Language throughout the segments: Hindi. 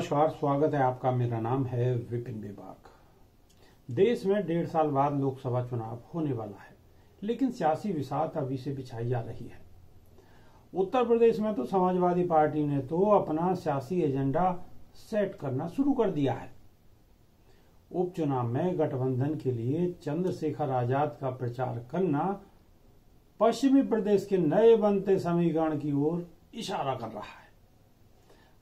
नमस्कार, स्वागत है आपका। मेरा नाम है विपिन बेबाक। देश में 1.5 साल बाद लोकसभा चुनाव होने वाला है, लेकिन सियासी विसात अभी से बिछाई जा रही है। उत्तर प्रदेश में तो समाजवादी पार्टी ने तो अपना सियासी एजेंडा सेट करना शुरू कर दिया है। उपचुनाव में गठबंधन के लिए चंद्रशेखर आजाद का प्रचार करना पश्चिमी प्रदेश के नए बनते समीकरण की ओर इशारा कर रहा है।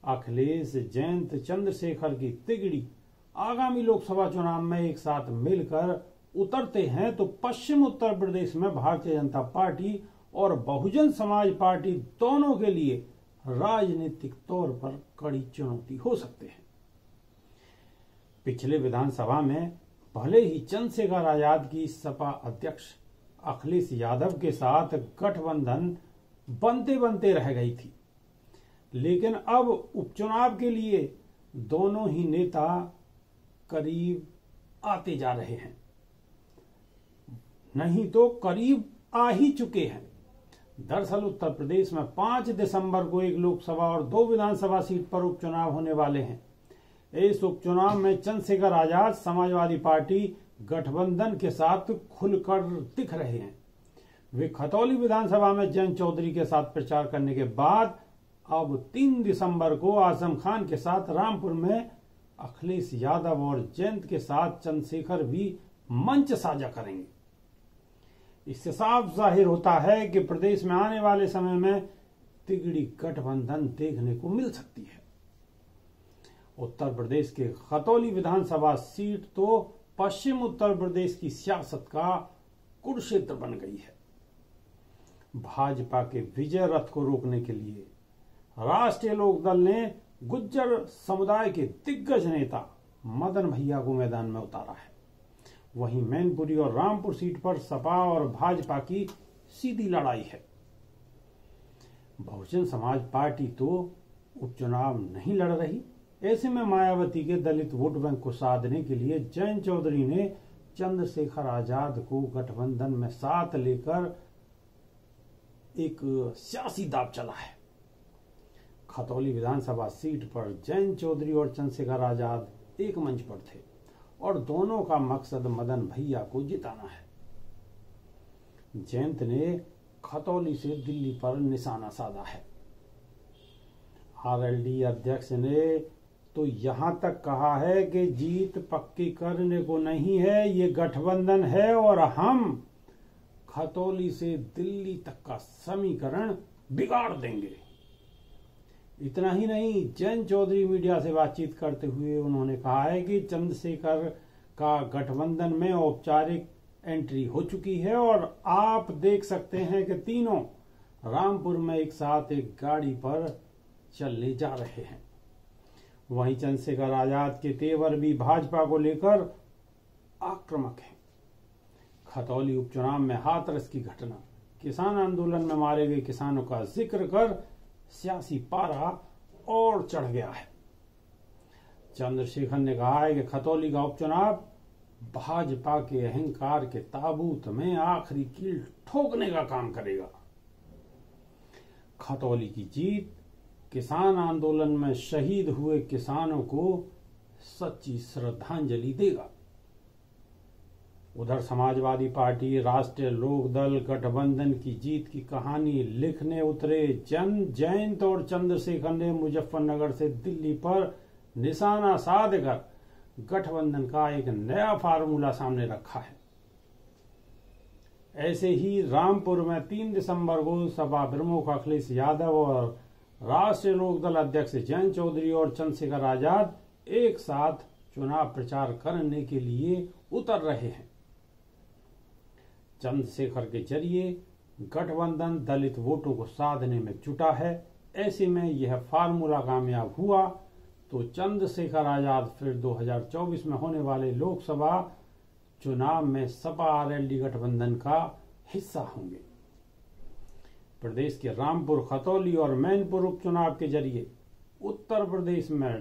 अखिलेश, जयंत, चंद्रशेखर की तिगड़ी आगामी लोकसभा चुनाव में एक साथ मिलकर उतरते हैं तो पश्चिम उत्तर प्रदेश में भारतीय जनता पार्टी और बहुजन समाज पार्टी दोनों के लिए राजनीतिक तौर पर कड़ी चुनौती हो सकते हैं। पिछले विधानसभा में भले ही चंद्रशेखर आजाद की सपा अध्यक्ष अखिलेश यादव के साथ गठबंधन बनते बनते रह गई थी, लेकिन अब उपचुनाव के लिए दोनों ही नेता करीब आते जा रहे हैं, नहीं तो करीब आ ही चुके हैं। दरअसल उत्तर प्रदेश में 5 दिसंबर को एक लोकसभा और 2 विधानसभा सीट पर उपचुनाव होने वाले हैं। इस उपचुनाव में चंद्रशेखर आजाद समाजवादी पार्टी गठबंधन के साथ खुलकर दिख रहे हैं। वे खतौली विधानसभा में जयंत चौधरी के साथ प्रचार करने के बाद अब 3 दिसंबर को आजम खान के साथ रामपुर में अखिलेश यादव और जयंत के साथ चंद्रशेखर भी मंच साझा करेंगे। इससे साफ जाहिर होता है कि प्रदेश में आने वाले समय में तिगड़ी गठबंधन देखने को मिल सकती है। उत्तर प्रदेश के खतौली विधानसभा सीट तो पश्चिम उत्तर प्रदेश की सियासत का कुरुक्षेत्र बन गई है। भाजपा के विजय रथ को रोकने के लिए राष्ट्रीय लोकदल ने गुज्जर समुदाय के दिग्गज नेता मदन भैया को मैदान में उतारा है। वहीं मैनपुरी और रामपुर सीट पर सपा और भाजपा की सीधी लड़ाई है। बहुजन समाज पार्टी तो उपचुनाव नहीं लड़ रही। ऐसे में मायावती के दलित वोट बैंक को साधने के लिए जयंत चौधरी ने चंद्रशेखर आजाद को गठबंधन में साथ लेकर एक सियासी दांव चला है। खतौली विधानसभा सीट पर जयंत चौधरी और चंद्रशेखर आजाद एक मंच पर थे और दोनों का मकसद मदन भैया को जिताना है। जयंत ने खतौली से दिल्ली पर निशाना साधा है। आरएलडी अध्यक्ष ने तो यहां तक कहा है कि जीत पक्की करने को नहीं है, ये गठबंधन है और हम खतौली से दिल्ली तक का समीकरण बिगाड़ देंगे। इतना ही नहीं, जयंत चौधरी मीडिया से बातचीत करते हुए उन्होंने कहा है कि चंद्रशेखर का गठबंधन में औपचारिक एंट्री हो चुकी है और आप देख सकते हैं कि तीनों रामपुर में एक साथ एक गाड़ी पर चलने जा रहे हैं। वहीं चंद्रशेखर आजाद के तेवर भी भाजपा को लेकर आक्रामक है। खतौली उपचुनाव में हाथरस की घटना, किसान आंदोलन में मारे गए किसानों का जिक्र कर सियासी पारा और चढ़ गया है। चंद्रशेखर ने कहा है कि खतौली का उपचुनाव भाजपा के अहंकार के ताबूत में आखिरी कील ठोकने का काम करेगा। खतौली की जीत किसान आंदोलन में शहीद हुए किसानों को सच्ची श्रद्धांजलि देगा। उधर समाजवादी पार्टी, राष्ट्रीय लोकदल गठबंधन की जीत की कहानी लिखने उतरे जयंत और चंद्रशेखर ने मुजफ्फरनगर से दिल्ली पर निशाना साधकर गठबंधन का एक नया फार्मूला सामने रखा है। ऐसे ही रामपुर में 3 दिसंबर को सपा प्रमुख अखिलेश यादव और राष्ट्रीय लोकदल अध्यक्ष जयंत चौधरी और चंद्रशेखर आजाद एक साथ चुनाव प्रचार करने के लिए उतर रहे हैं। चंद्रशेखर के जरिए गठबंधन दलित वोटों को साधने में जुटा है। ऐसे में यह फार्मूला कामयाब हुआ तो चंद्रशेखर आजाद फिर 2024 में होने वाले लोकसभा चुनाव में सपा आरएलडी गठबंधन का हिस्सा होंगे। प्रदेश के रामपुर, खतौली और मैनपुर उपचुनाव के जरिए उत्तर प्रदेश में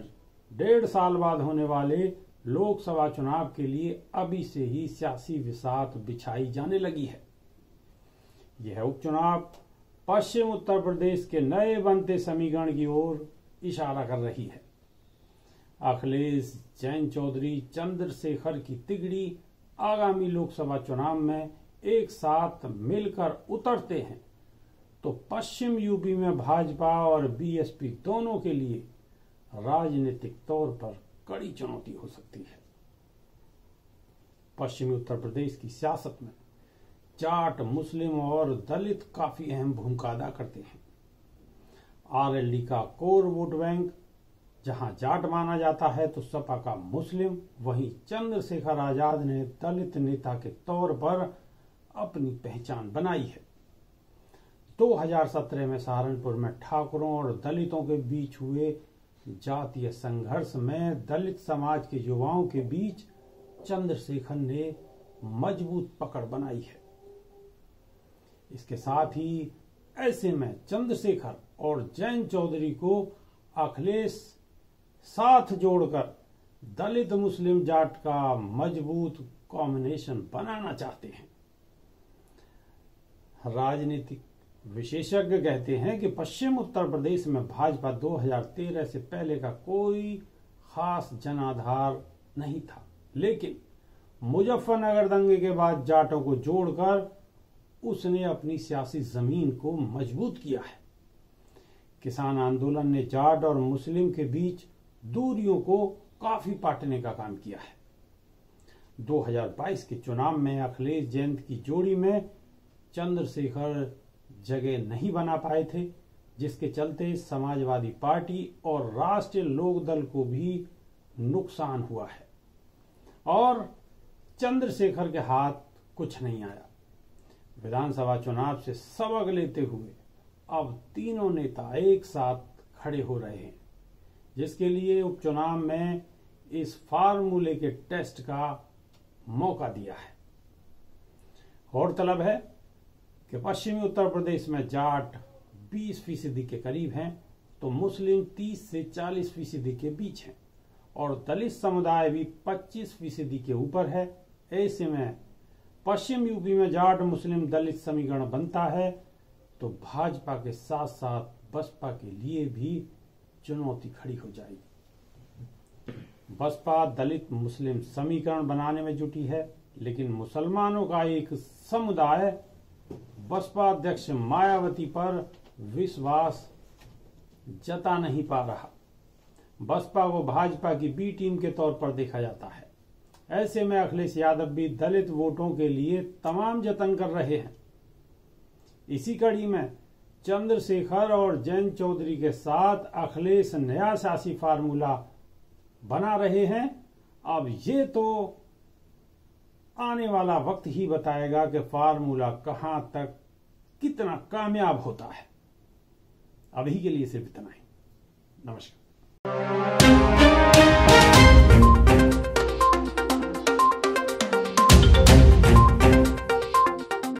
1.5 साल बाद होने वाले लोकसभा चुनाव के लिए अभी से ही सियासी विसात बिछाई जाने लगी है। यह उपचुनाव पश्चिम उत्तर प्रदेश के नए बनते समीकरण की ओर इशारा कर रही है। अखिलेश, जयंत चौधरी, चंद्रशेखर की तिगड़ी आगामी लोकसभा चुनाव में एक साथ मिलकर उतरते हैं तो पश्चिम यूपी में भाजपा और बीएसपी दोनों के लिए राजनीतिक तौर पर कड़ी चुनौती हो सकती है। पश्चिमी उत्तर प्रदेश की सियासत में जाट, मुस्लिम और दलित काफी अहम भूमिका अदा करते हैं। आरएलडी का कोर वोट बैंक जहां जाट माना जाता है तो सपा का मुस्लिम, वहीं चंद्रशेखर आजाद ने दलित नेता के तौर पर अपनी पहचान बनाई है। 2017 में सहारनपुर में ठाकुरों और दलितों के बीच हुए जातीय संघर्ष में दलित समाज के युवाओं के बीच चंद्रशेखर ने मजबूत पकड़ बनाई है। इसके साथ ही ऐसे में चंद्रशेखर और जयंत चौधरी को अखिलेश साथ जोड़कर दलित मुस्लिम जाट का मजबूत कॉम्बिनेशन बनाना चाहते हैं। राजनीतिक विशेषज्ञ कहते हैं कि पश्चिम उत्तर प्रदेश में भाजपा 2013 से पहले का कोई खास जनाधार नहीं था, लेकिन मुजफ्फरनगर दंगे के बाद जाटों को जोड़कर उसने अपनी सियासी जमीन को मजबूत किया है। किसान आंदोलन ने जाट और मुस्लिम के बीच दूरियों को काफी पाटने का काम किया है। 2022 के चुनाव में अखिलेश जयंत की जोड़ी में चंद्रशेखर जगह नहीं बना पाए थे, जिसके चलते समाजवादी पार्टी और राष्ट्रीय लोकदल को भी नुकसान हुआ है और चंद्रशेखर के हाथ कुछ नहीं आया। विधानसभा चुनाव से सबक लेते हुए अब तीनों नेता एक साथ खड़े हो रहे हैं, जिसके लिए उपचुनाव में इस फार्मूले के टेस्ट का मौका दिया है। गौरतलब है कि पश्चिमी उत्तर प्रदेश में जाट 20% के करीब हैं तो मुस्लिम 30 से 40% के बीच हैं और दलित समुदाय भी 25% के ऊपर है। ऐसे में पश्चिम यूपी में जाट मुस्लिम दलित समीकरण बनता है तो भाजपा के साथ साथ बसपा के लिए भी चुनौती खड़ी हो जाएगी। बसपा दलित मुस्लिम समीकरण बनाने में जुटी है, लेकिन मुसलमानों का एक समुदाय बसपा अध्यक्ष मायावती पर विश्वास जता नहीं पा रहा। बसपा को भाजपा की बी टीम के तौर पर देखा जाता है। ऐसे में अखिलेश यादव भी दलित वोटों के लिए तमाम जतन कर रहे हैं। इसी कड़ी में चंद्रशेखर और जयंत चौधरी के साथ अखिलेश नया सियासी फार्मूला बना रहे हैं। अब ये तो आने वाला वक्त ही बताएगा कि फार्मूला कहां तक कितना कामयाब होता है। अभी के लिए सिर्फ इतना ही। नमस्कार।